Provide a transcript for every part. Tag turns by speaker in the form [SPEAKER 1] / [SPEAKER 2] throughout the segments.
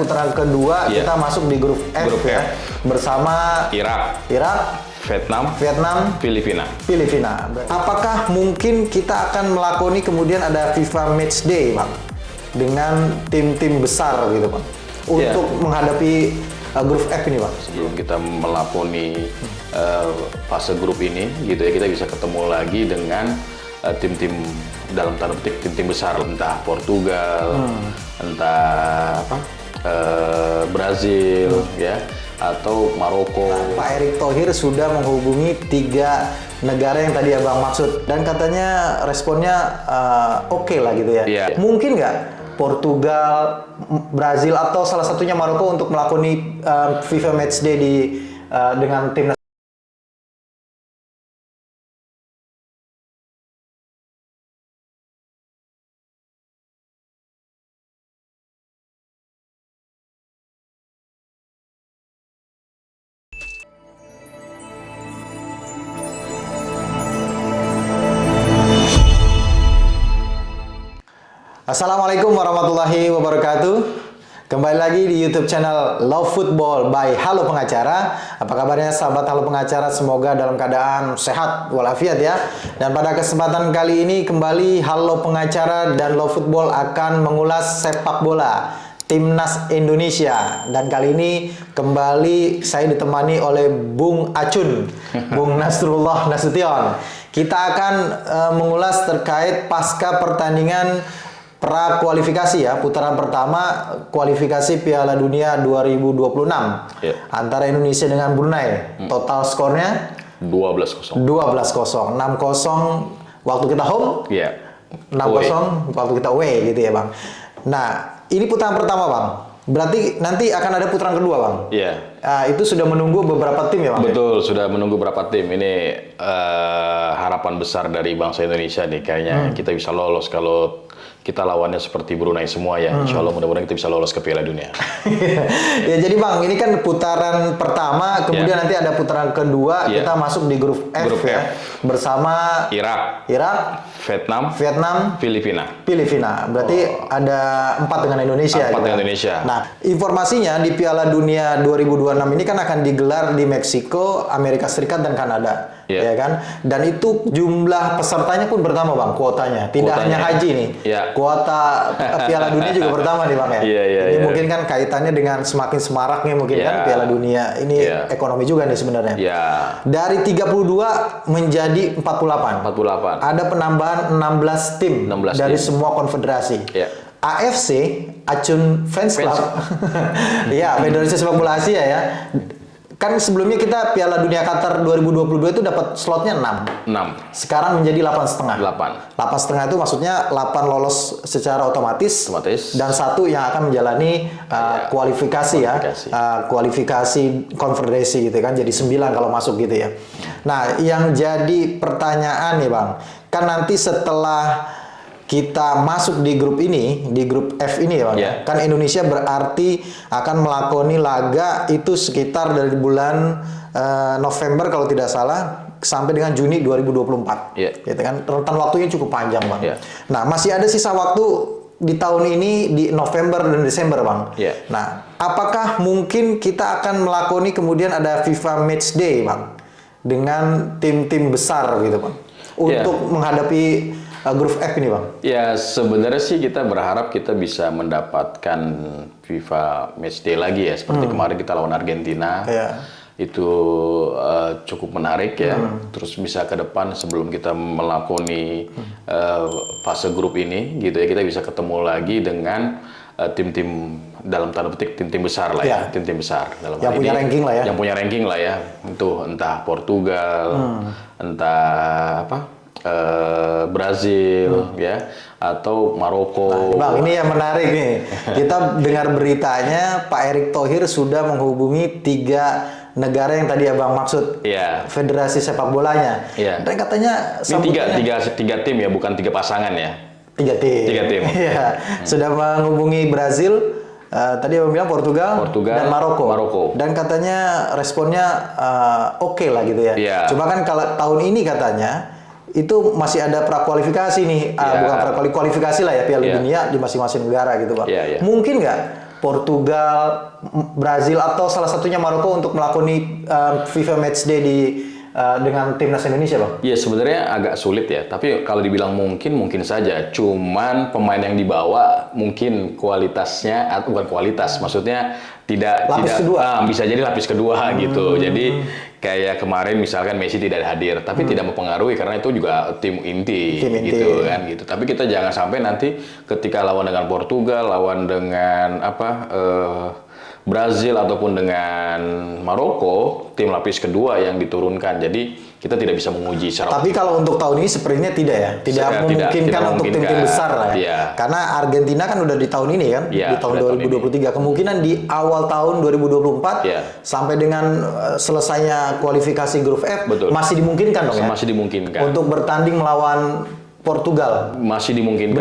[SPEAKER 1] putaran kedua, kita masuk di grup F ya. Bersama
[SPEAKER 2] Irak, Vietnam, Filipina.
[SPEAKER 1] Apakah mungkin kita akan melakoni kemudian ada FIFA Match Day, Bang? Dengan tim-tim besar gitu, Bang. Untuk menghadapi grup F ini, Bang.
[SPEAKER 2] Sebelum kita melakoni fase grup ini gitu ya, kita bisa ketemu lagi dengan tim-tim dalam tanda petik tim-tim besar, entah Portugal, entah Brazil ya, atau Maroko.
[SPEAKER 1] Pak Erick Thohir sudah menghubungi 3 negara yang tadi Abang maksud, dan katanya responnya oke lah gitu ya. Mungkin nggak Portugal, Brazil, atau salah satunya Maroko untuk melakoni FIFA Matchday dengan timnas? Assalamualaikum warahmatullahi wabarakatuh. Kembali lagi di YouTube channel Love Football by Halo Pengacara. Apa kabarnya sahabat Halo Pengacara? Semoga dalam keadaan sehat walafiat ya. Dan pada kesempatan kali ini kembali Halo Pengacara dan Love Football akan mengulas sepak bola Timnas Indonesia. Dan kali ini kembali saya ditemani oleh Bung Acun, Bung Nasrullah Nasution. Kita akan mengulas terkait pasca pertandingan pra kualifikasi ya, putaran pertama kualifikasi Piala Dunia 2026 antara Indonesia dengan Brunei. Total skornya
[SPEAKER 2] 12-0.
[SPEAKER 1] 6-0 waktu kita home, 6-0 waktu kita away gitu ya, Bang. Nah, ini putaran pertama, Bang. Berarti nanti akan ada putaran kedua, Bang. Itu sudah menunggu beberapa tim ya, Bang?
[SPEAKER 2] Betul, sudah menunggu beberapa tim. Ini harapan besar dari bangsa Indonesia nih, kayaknya kita bisa lolos kalau kita lawannya seperti Brunei semua ya. Insya Allah mudah-mudahan kita bisa lolos ke Piala Dunia.
[SPEAKER 1] Ya, jadi Bang, ini kan putaran pertama, kemudian nanti ada putaran kedua, kita masuk di grup F ya. Bersama
[SPEAKER 2] Irak, Vietnam, Filipina. Berarti ada 4 dengan Indonesia. 4 dengan Indonesia.
[SPEAKER 1] Nah, informasinya di Piala Dunia 2026 ini kan akan digelar di Meksiko, Amerika Serikat, dan Kanada. Ya kan? Dan itu jumlah pesertanya pun bertambah, Bang, kuotanya. Tidak hanya haji nih. Kuota Piala Dunia juga bertambah nih, Bang ya. Ini mungkin kan kaitannya dengan semakin semaraknya mungkin kan Piala Dunia. Ini ekonomi juga nih sebenarnya. Dari 32 menjadi 48. Ada penambahan 16 tim dari semua konfederasi. AFC, Acun Fans Club. Ya, Federasi Sepak Bola Asia ya. Kan sebelumnya kita Piala Dunia Qatar 2022 itu dapat slotnya 6. Sekarang menjadi 8,5. 8,5 itu maksudnya 8 lolos secara otomatis. Dan 1 yang akan menjalani kualifikasi ya. Kualifikasi konfederasi gitu kan. Jadi 9 kalau masuk gitu ya. Nah, yang jadi pertanyaan nih, Bang. Kan nanti setelah kita masuk di grup ini, di grup F ini ya, Bang. Kan Indonesia berarti akan melakoni laga itu sekitar dari bulan November kalau tidak salah sampai dengan Juni 2024. Gitu kan. Rentan waktunya cukup panjang, Bang. Nah, masih ada sisa waktu di tahun ini di November dan Desember, Bang. Nah, apakah mungkin kita akan melakoni kemudian ada FIFA Match Day, Bang, dengan tim-tim besar gitu, Bang, untuk menghadapi grup F ini, Bang?
[SPEAKER 2] Ya, sebenarnya sih kita berharap kita bisa mendapatkan FIFA Matchday lagi ya, seperti kemarin kita lawan Argentina. Itu cukup menarik ya. Terus bisa ke depan sebelum kita melakoni fase grup ini gitu ya, kita bisa ketemu lagi dengan tim-tim dalam tanda petik tim-tim besar lah ya, tim-tim besar dalam
[SPEAKER 1] yang punya ranking lah ya.
[SPEAKER 2] Yang punya ranking lah ya. Itu entah Portugal, entah Brazil ya, atau Maroko.
[SPEAKER 1] Bang, ini yang menarik nih. Kita dengar beritanya Pak Erick Thohir sudah menghubungi 3 negara yang tadi Abang maksud. Federasi sepak bolanya. Dan katanya
[SPEAKER 2] ini tiga tim ya, bukan 3 pasangan ya.
[SPEAKER 1] 3 tim. Sudah menghubungi Brazil. Tadi Abang bilang Portugal dan Maroko. Dan katanya responnya oke lah gitu ya. Cuma kan kalau tahun ini katanya itu masih ada prakualifikasi nih, bukan prakualifikasi lah ya, Piala Dunia di masing-masing negara gitu, Pak. Mungkin nggak Portugal, Brazil atau salah satunya Maroko untuk melakoni FIFA Matchday dengan timnas Indonesia, Bang?
[SPEAKER 2] Iya, sebenarnya agak sulit ya. Tapi kalau dibilang mungkin saja. Cuman pemain yang dibawa mungkin kualitasnya, atau bukan kualitas, maksudnya tidak
[SPEAKER 1] lapis kedua.
[SPEAKER 2] Bisa jadi lapis kedua gitu. Jadi kayak kemarin misalkan Messi tidak hadir, tapi tidak mempengaruhi karena itu juga tim inti gitu kan gitu. Tapi kita jangan sampai nanti ketika lawan dengan Portugal, lawan dengan Brazil ataupun dengan Maroko, tim lapis kedua yang diturunkan. Jadi kita tidak bisa menguji secara.
[SPEAKER 1] Tapi kalau untuk tahun ini sepertinya tidak ya, tidak memungkinkan untuk tim-tim besar lah ya.
[SPEAKER 2] Iya.
[SPEAKER 1] Karena Argentina kan udah di tahun ini kan, di tahun 2023. Kemungkinan di awal tahun 2024 sampai dengan selesainya kualifikasi grup F masih dimungkinkan dong ya.
[SPEAKER 2] Masih dimungkinkan.
[SPEAKER 1] Untuk bertanding melawan Portugal.
[SPEAKER 2] Masih dimungkinkan.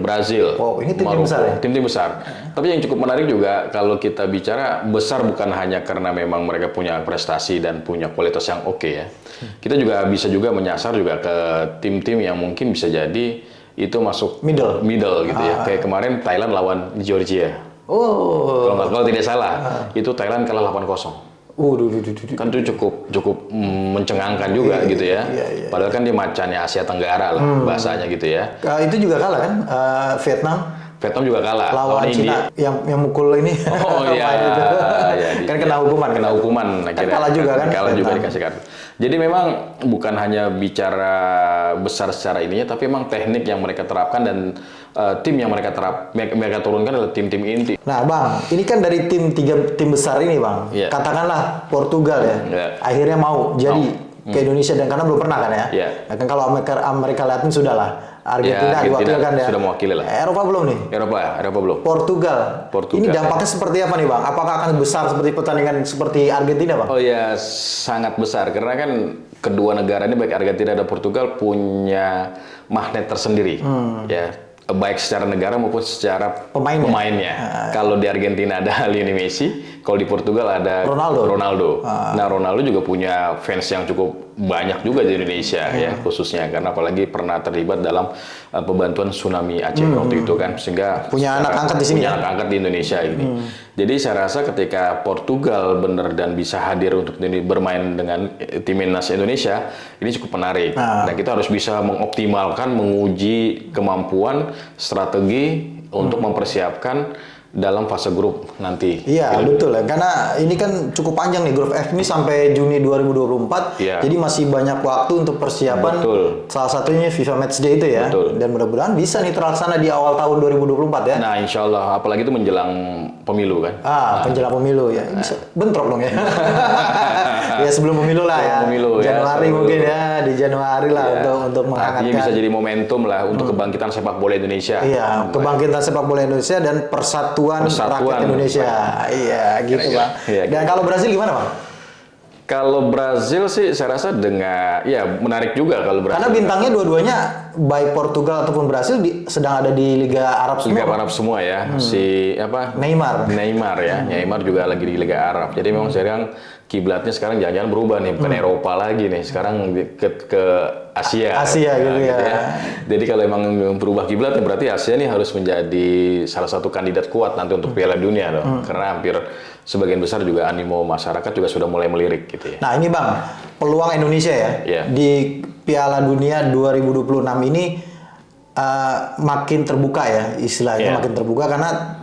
[SPEAKER 2] Brazil.
[SPEAKER 1] Oh, ini tim-tim besar ya?
[SPEAKER 2] Tim-tim besar. Tapi yang cukup menarik juga kalau kita bicara besar bukan hanya karena memang mereka punya prestasi dan punya kualitas yang oke ya. Kita juga bisa menyasar juga ke tim-tim yang mungkin bisa jadi itu masuk middle gitu ya. Kayak kemarin Thailand lawan Georgia. Kalau tidak salah, itu Thailand kalah 8-0. Kan itu cukup mencengangkan juga gitu ya. Padahal kan dia macannya Asia Tenggara lah bahasanya gitu ya.
[SPEAKER 1] Itu juga kalah kan
[SPEAKER 2] Vietnam juga kalah
[SPEAKER 1] lawan Cina yang mukul ini.
[SPEAKER 2] Oh iya.
[SPEAKER 1] Kan kena hukuman
[SPEAKER 2] akhirnya.
[SPEAKER 1] Kalah juga kan.
[SPEAKER 2] Kalah juga dikasih kartu. Jadi memang bukan hanya bicara besar secara ininya, tapi memang teknik yang mereka terapkan dan tim yang mereka turunkan adalah tim-tim inti.
[SPEAKER 1] Nah, Bang, ini kan dari tiga tim besar ini, Bang. Katakanlah Portugal ya. Akhirnya mau jadi ke Indonesia dan karena belum pernah kan ya. Kan kalau Amerika Latin sudah lah. Argentina diwakilkan ya.
[SPEAKER 2] Sudah mewakili lah.
[SPEAKER 1] Eropa belum nih?
[SPEAKER 2] Eropa belum.
[SPEAKER 1] Portugal. Ini dampaknya seperti apa nih, Bang? Apakah akan besar seperti pertandingan seperti Argentina, Bang?
[SPEAKER 2] Oh ya, sangat besar karena kan kedua negara ini baik Argentina dan Portugal punya magnet tersendiri. Ya, baik secara negara maupun secara pemainnya. Kalau di Argentina ada Lionel Messi, kalau di Portugal ada Ronaldo. Nah, Ronaldo juga punya fans yang cukup banyak juga di Indonesia ya, khususnya karena apalagi pernah terlibat dalam pembantuan tsunami Aceh waktu itu kan, sehingga
[SPEAKER 1] punya anak angkat di sini,
[SPEAKER 2] anak angkat di Indonesia ini. Jadi saya rasa ketika Portugal benar dan bisa hadir untuk bermain dengan timnas Indonesia, ini cukup menarik. Dan kita harus bisa mengoptimalkan, menguji kemampuan, strategi untuk mempersiapkan dalam fase grup nanti.
[SPEAKER 1] Iya, betul ya. Karena ini kan cukup panjang nih grup F ini sampai Juni 2024. Jadi masih banyak waktu untuk persiapan. Salah satunya FIFA Matchday itu ya. Dan mudah-mudahan bisa nih terlaksana di awal tahun 2024 ya.
[SPEAKER 2] Nah, insya Allah. Apalagi itu menjelang pemilu kan.
[SPEAKER 1] Menjelang pemilu ya. Bisa bentrok dong ya. Ya sebelum pemilu lah ya. Januari mungkin ya. Di Januari lah untuk menghangatkan.
[SPEAKER 2] Artinya bisa jadi momentum lah untuk kebangkitan sepak bola Indonesia.
[SPEAKER 1] Iya, kebangkitan sepak bola Indonesia dan persatuan rakyat Indonesia. Iya, gitu Bang. Dan kalau Brazil gimana, Bang?
[SPEAKER 2] Kalau Brazil sih saya rasa menarik juga kalau Brazil.
[SPEAKER 1] Karena bintangnya dua-duanya baik Portugal ataupun Brazil sedang ada di Liga Arab semua.
[SPEAKER 2] Liga Arab semua ya. Si Neymar ya. Neymar juga lagi di Liga Arab. Jadi memang sekarang kiblatnya sekarang jangan-jangan berubah nih, bukan Eropa lagi nih. Sekarang ke Asia.
[SPEAKER 1] Gitu ya.
[SPEAKER 2] Jadi kalau emang berubah kiblat berarti Asia nih harus menjadi salah satu kandidat kuat nanti untuk Piala Dunia dong. Karena hampir sebagian besar juga animo masyarakat juga sudah mulai melirik gitu ya.
[SPEAKER 1] Nah, ini Bang, peluang Indonesia ya di Piala Dunia 2026 ini makin terbuka ya, istilahnya makin terbuka karena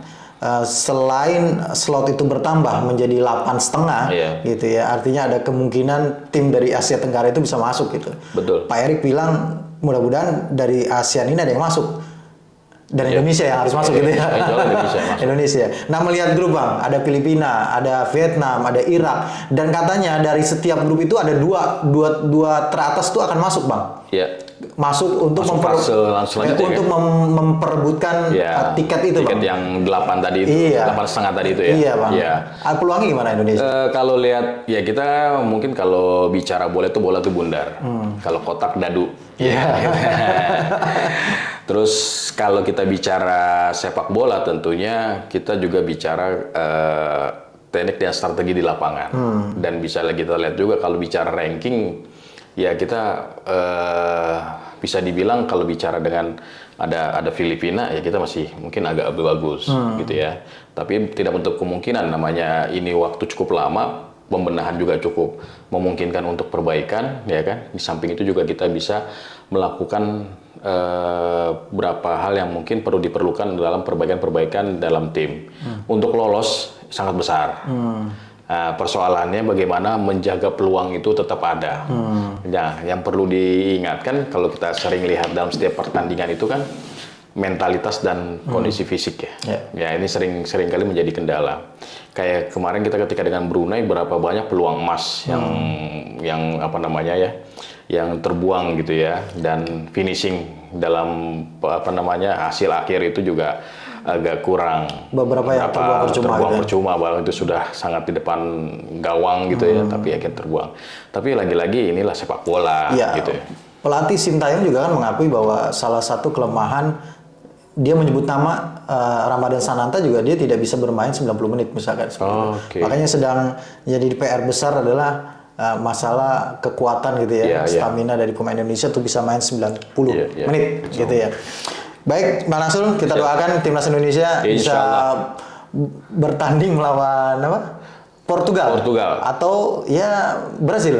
[SPEAKER 1] selain slot itu bertambah menjadi 8,5 gitu ya, artinya ada kemungkinan tim dari Asia Tenggara itu bisa masuk gitu.
[SPEAKER 2] Betul.
[SPEAKER 1] Pak Erik bilang mudah-mudahan dari ASEAN ini ada yang masuk dan Indonesia yang harus masuk gitu ya. Indonesia. Nah, melihat grup Bang, ada Filipina, ada Vietnam, ada Irak, dan katanya dari setiap grup itu ada dua teratas tuh akan masuk Bang.
[SPEAKER 2] Iya.
[SPEAKER 1] Masuk untuk memperebutkan tiket itu
[SPEAKER 2] tiket
[SPEAKER 1] Bang.
[SPEAKER 2] yang 8 tadi itu, 8,5 tadi itu ya.
[SPEAKER 1] Iya Bang. Peluangnya gimana Indonesia?
[SPEAKER 2] Kalau lihat ya kita mungkin kalau bicara bola itu bundar. Kalau kotak dadu. Terus kalau kita bicara sepak bola tentunya kita juga bicara teknik dan strategi di lapangan. Dan bisa kita lihat juga kalau bicara ranking ya kita bisa dibilang kalau bicara dengan ada Filipina ya kita masih mungkin agak lebih bagus gitu ya. Tapi tidak untuk kemungkinan namanya ini waktu cukup lama, pembenahan juga cukup memungkinkan untuk perbaikan ya kan. Di samping itu juga kita bisa melakukan beberapa hal yang mungkin perlu diperlukan dalam perbaikan-perbaikan dalam tim. Untuk lolos sangat besar. Nah, persoalannya bagaimana menjaga peluang itu tetap ada. Nah, yang perlu diingatkan kalau kita sering lihat dalam setiap pertandingan itu kan mentalitas dan kondisi fisik ya. Ya ini sering kali menjadi kendala. Kayak kemarin kita ketika dengan Brunei berapa banyak peluang emas yang apa namanya ya, yang terbuang gitu ya, dan finishing dalam apa namanya hasil akhir itu juga agak kurang.
[SPEAKER 1] Beberapa yang terbuang
[SPEAKER 2] percuma, bahwa itu sudah sangat di depan gawang gitu ya, tapi akhirnya terbuang. Tapi lagi-lagi inilah sepak bola gitu ya.
[SPEAKER 1] Pelatih Sintayong juga kan mengakui bahwa salah satu kelemahan dia menyebut nama Ramadan Sananta juga dia tidak bisa bermain 90 menit misalkan. Makanya sedang jadi PR besar adalah masalah kekuatan gitu ya, stamina dari pemain Indonesia untuk bisa main 90 menit gitu ya. Baik, Bang Nasul, kita doakan timnas Indonesia bisa bertanding melawan apa? Portugal atau ya Brazil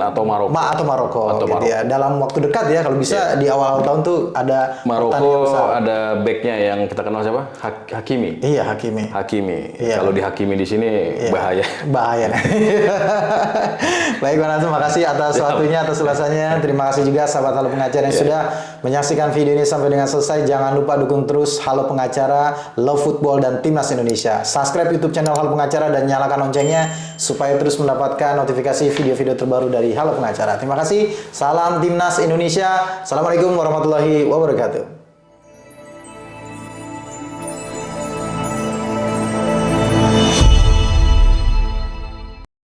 [SPEAKER 1] atau Maroko gitu ya. Dalam waktu dekat ya, kalau bisa di awal tahun tuh ada
[SPEAKER 2] Maroko, ada backnya yang kita kenal siapa? Hakimi.
[SPEAKER 1] Iya, Hakimi. Iya.
[SPEAKER 2] Kalau di Hakimi di sini bahaya.
[SPEAKER 1] Baik, Bang Nasul, makasih atas waktunya, atas ulasannya. Terima kasih juga sahabat Halo Pengacara yang sudah menyaksikan video ini sampai dengan selesai. Jangan lupa dukung terus Halo Pengacara, Love Football dan Timnas Indonesia. Subscribe YouTube channel Halo Pengacara dan nyalakan loncengnya supaya terus mendapatkan notifikasi video-video terbaru dari Halo Pengacara. Terima kasih. Salam Timnas Indonesia. Assalamualaikum warahmatullahi wabarakatuh.